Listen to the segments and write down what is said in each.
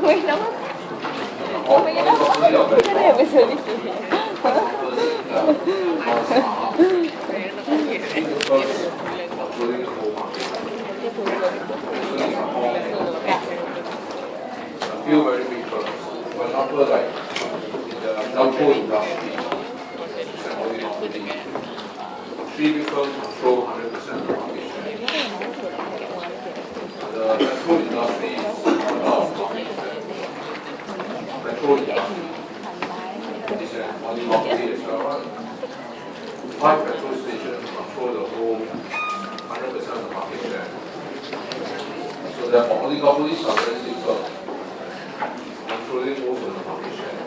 May naman. May naman. Hindi na yung solid. Few very big firms. For example, like in the telco industry, three big firms control 100% of the market share. The petrol industry is a lot of market share. Petrol industry is an oligopoly as well, right? 5 petrol stations control the whole 100% of the market share. So therefore, oligopolies are very big firms, controlling most of the market share.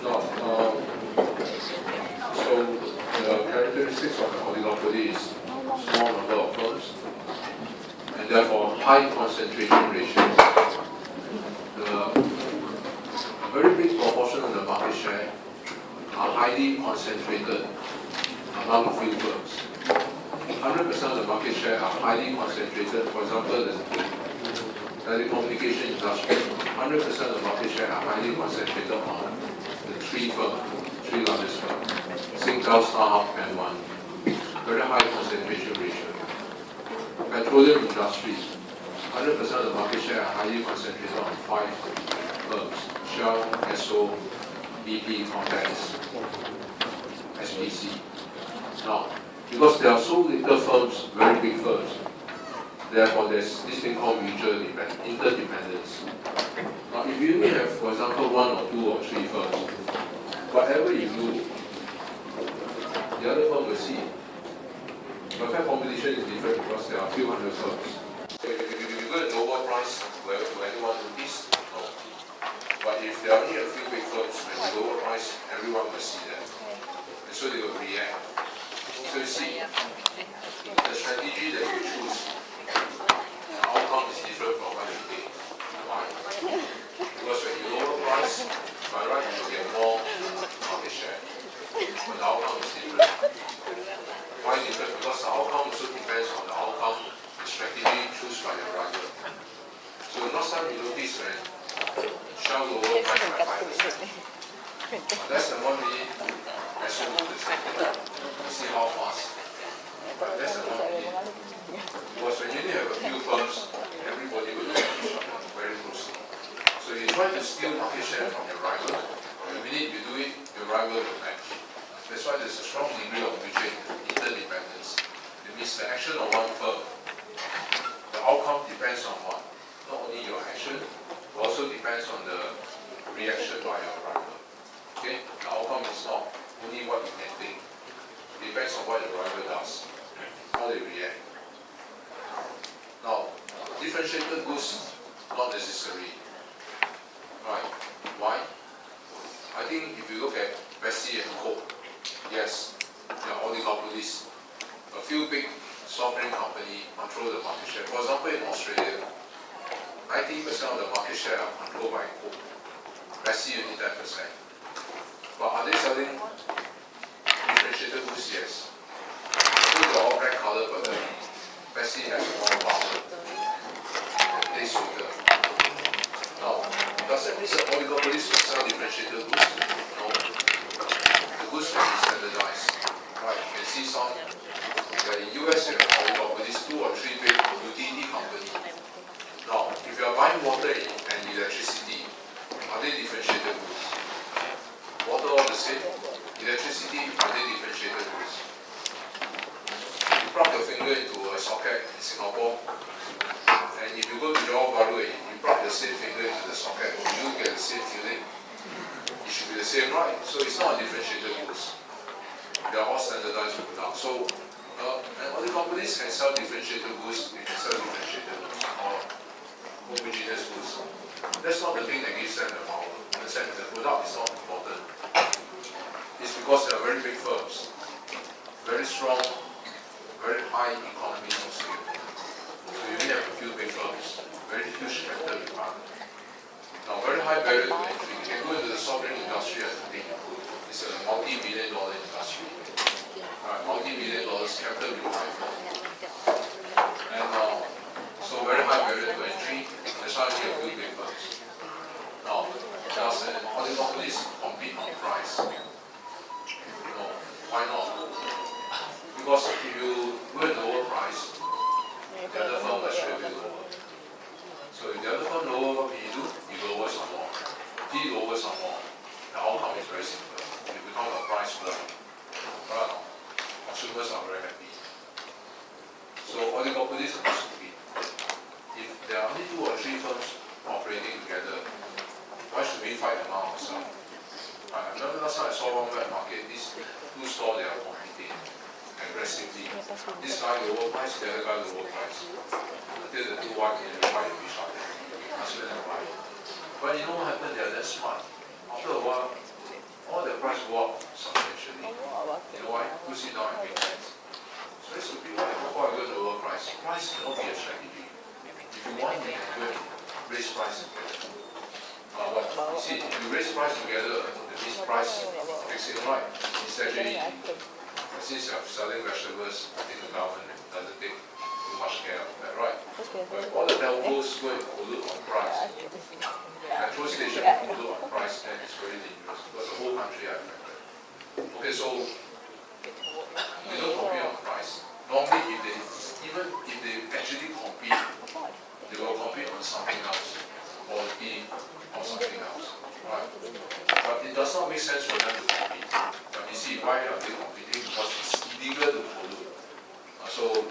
Now, so the characteristics of an oligopoly is small number of firms, and therefore high concentration ratios. A very big proportion of the market share are highly concentrated among few firms. 100% of the market share are highly concentrated. For example, the telecommunication industry, 100% of the market share are highly concentrated on the three largest firms, Singtel, StarHub, and One. Very high concentration ratio. Petroleum industry, 100% of the market share are highly concentrated on 5 firms, Shell, Esso, BP, Contax, SPC. Now, because there are so little firms, very big firms, therefore there's this thing called mutual interdependence. Now, if you only have, for example, 1 or 2 or 3 firms, whatever you do, the other firm will see. But fair competition is different because there are a few hundred firms. So if you go and lower price, will anyone notice? No. But if there are only a few big firms, when you lower price, everyone will see that. And so they will react. So you see, the strategy that you choose, the outcome is different from what you think. Why? Because when you lower price, by right you will get more market share. But the outcome is different. Why different? Because the outcome also depends on the outcome, the strategy choose by your rival. So last time you notice when Shell lower price by 5%. That's the 1 minute action of the sector. See how fast. That's the 1 minute. Because when you only have a few firms, everybody will look at each other very closely. So you try to steal market share from your rival. The minute you do it, your rival will match. That's why there's a strong degree of mutual interdependence. It means the action of one firm, the outcome depends on what? Not only your action, but also depends on the reaction by your rival. Okay? The outcome is not only what you can think. It depends on what your rival does, how they react. Now, differentiated goods, not necessary. Right. Why? I think if you look at Pepsi and Coke, yes, they are oligopolies. A few big soft drink companies control the market share. For example, in Australia, 90% of the market share are controlled by Coke. Pepsi only 10%. But are they selling differentiated goods? Yes. So they're all black color, but the Pepsi has more power. And they sweeter. Now, does that mean that oligopolies will sell differentiated goods? No. The goods can be standardized. Right? You can see some, in the US, you have oligopolies, 2 or 3 big utility companies. Now, if you are buying water and electricity, are they differentiated goods? Water all the same. Electricity, are they differentiated goods? You plug your finger into a socket in Singapore, and if you go to Johor Bahru and you plug the same finger into the socket, will you get the same feeling? It should be the same, right? So it's not a differentiated goods. They are all standardized products. So, and oligopolies can sell differentiated goods, they can sell differentiated or homogeneous goods. That's not the thing that gives them the power. Understand, the product is not important. It's because they are very big firms, very strong, very high economies of scale. So you only have a few big firms, very huge capital requirement. Now, very high barrier to entry. You can go into the soft drink industry, I think. It's a multi-billion-dollar industry. Multi-billion dollars capital requirement. And oligopoly is supposed to be. If there are only 2 or 3 firms operating together, why should we fight among ourselves? I remember last time I saw one wet market, these 2 stores, they are competing aggressively. This guy lower price, the other guy lower price. Until the 2 fight in each other. Husband and wife. But you know what happened? They are that smart. After a while, all the price go up substantially. You know why? Who sit down and make sense? So this would be why are you going to lower price? Price cannot be a strategy. If you want, you can go and raise price together. What? You see, if you raise price together, the this price fixing right. It's actually, since you're selling vegetables, I think the government doesn't take too much care of that, right? But all the telcos go and collude on price. Petrol station collude on price, then it's very dangerous because the whole country are affected. Okay, so they don't compete on price. Normally, even if they actually compete, they will compete on something else, quality or something else, right? But it does not make sense for them to compete. But you see, why are they competing? Because it's illegal to collude. So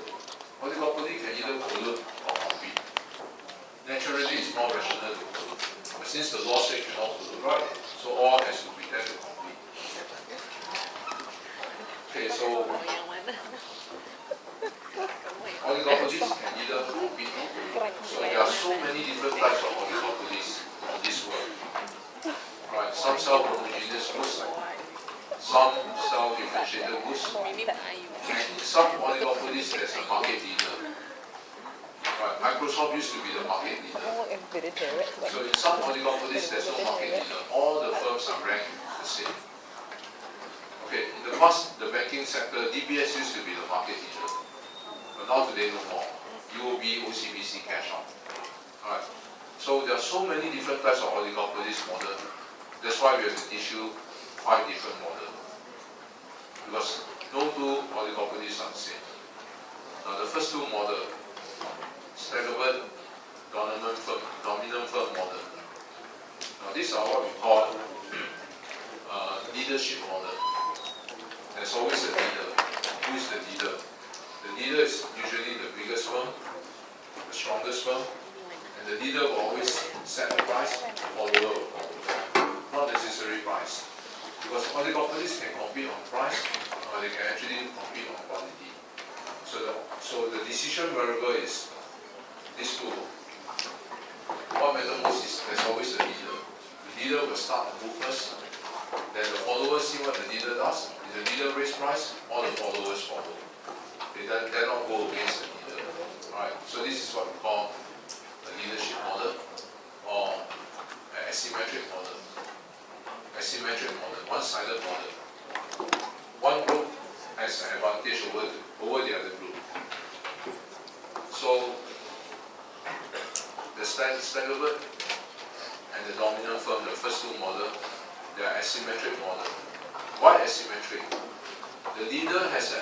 oligopoly can either collude or compete. Naturally, it's more rational to collude. But since the law says cannot collude, right? So all has to pretend to compete. Okay, so oligopolies can either compete. So there are so many different types of oligopolies in this world. Right? Some sell homogeneous goods, some sell differentiated goods, and some oligopolies there's a market leader. Right? Microsoft used to be the market leader. So in some oligopolies there's no market leader. All the firms are ranked the same. Okay, in the past, the banking sector, DBS used to be the market leader. But now today no more. UOB, OCBC, cash out. Alright. So there are so many different types of oligopolies model. That's why we have to issue 5 different models. Because no 2 oligopolies are the same. Now the first 2 models, Staggerbird dominant firm model. Now these are what we call leadership model. There's always a leader. Who is the leader? The leader is usually the biggest firm, the strongest firm, and the leader will always set the price, the follower will follow. Not necessarily price. Because oligopolies can compete on price, or they can actually compete on quality. So the decision variable is these 2. What matters most is there's always a leader. The leader will start the move first, then the followers see what the leader does. If the leader raise price, all the followers follow. They dare not go against the leader. Right? So this is what we call a leadership model or an asymmetric model. Asymmetric model, one-sided model. One group has an advantage over the other group. So the Staggerbird and the dominant firm, the first 2 models, they are asymmetric model. Why asymmetric? The leader has a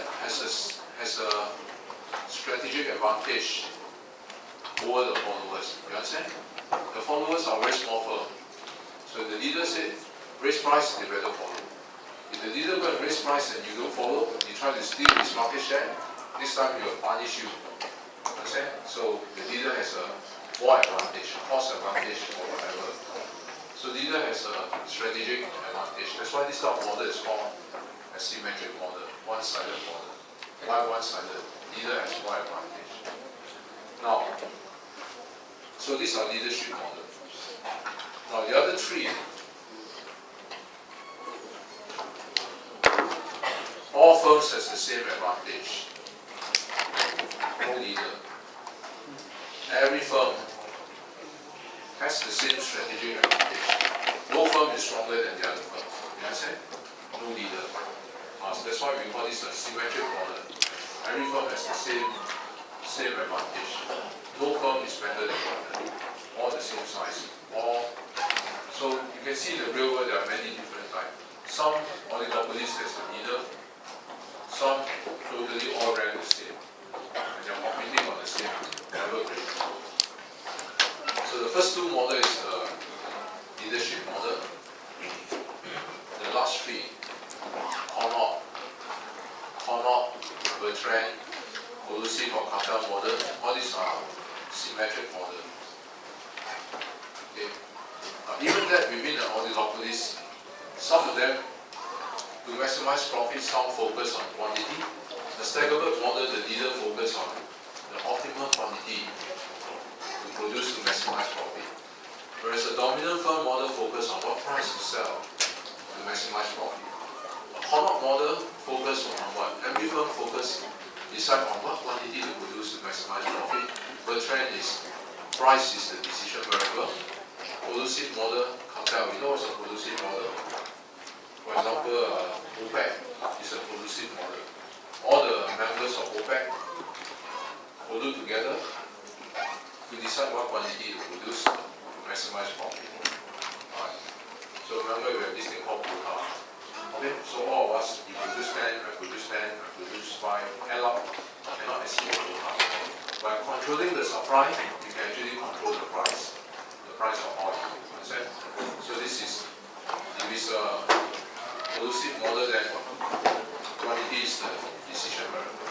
strategic advantage over the followers. You understand? The followers are very small firm. So the leader said, raise price, they better follow. If the leader will raise price and you don't follow, you try to steal his market share, this time he will punish you. Understand? So the leader has a more advantage, cost advantage or whatever. So leader has a strategic advantage. That's why this type of model is called asymmetric model, one-sided model. Why one-sided? Leader has more advantage. Now, so these are leadership models. Now the other 3, all firms has the same advantage. No leader. Every firm has the same strategic advantage. No firm is stronger than the other firm. You understand? No leader. That's why we call this a symmetric model. Every firm has the same advantage. No firm is better than the other. All the same size. So you can see in the real world there are many different types. Some oligopolies there's a leader. Some totally all rank the same. And they're competing on the same level grade. So the first 2 model is the leadership model. The last 3, Connaught, Bertrand, Collusive or cartel model. All these are symmetric model. Okay. Even that within the oligopolies, some of them to maximize profit, some focus on quantity. The Staggerbird model, the leader focus on the optimal quantity to produce to maximize profit. Whereas the dominant firm model focus on what price to sell to maximize profit. A Honnot model focus on what? Every firm focus decide on what quantity to produce to maximize profit. Bertrand is price is the decision variable. Collusive model, cartel. You know what's a collusive model? For example, OPEC is a collusive model. All the members of OPEC collude together to decide what quantity to produce to maximize profit. Alright. So remember we have this thing called quota. Okay, so all of us, you produce 10, I produce 10, I produce 5, add up, cannot exceed quota. By controlling the supply, you can actually control the price of oil. Understand? So this is, if it's a collusive model, then quantity is the decision variable.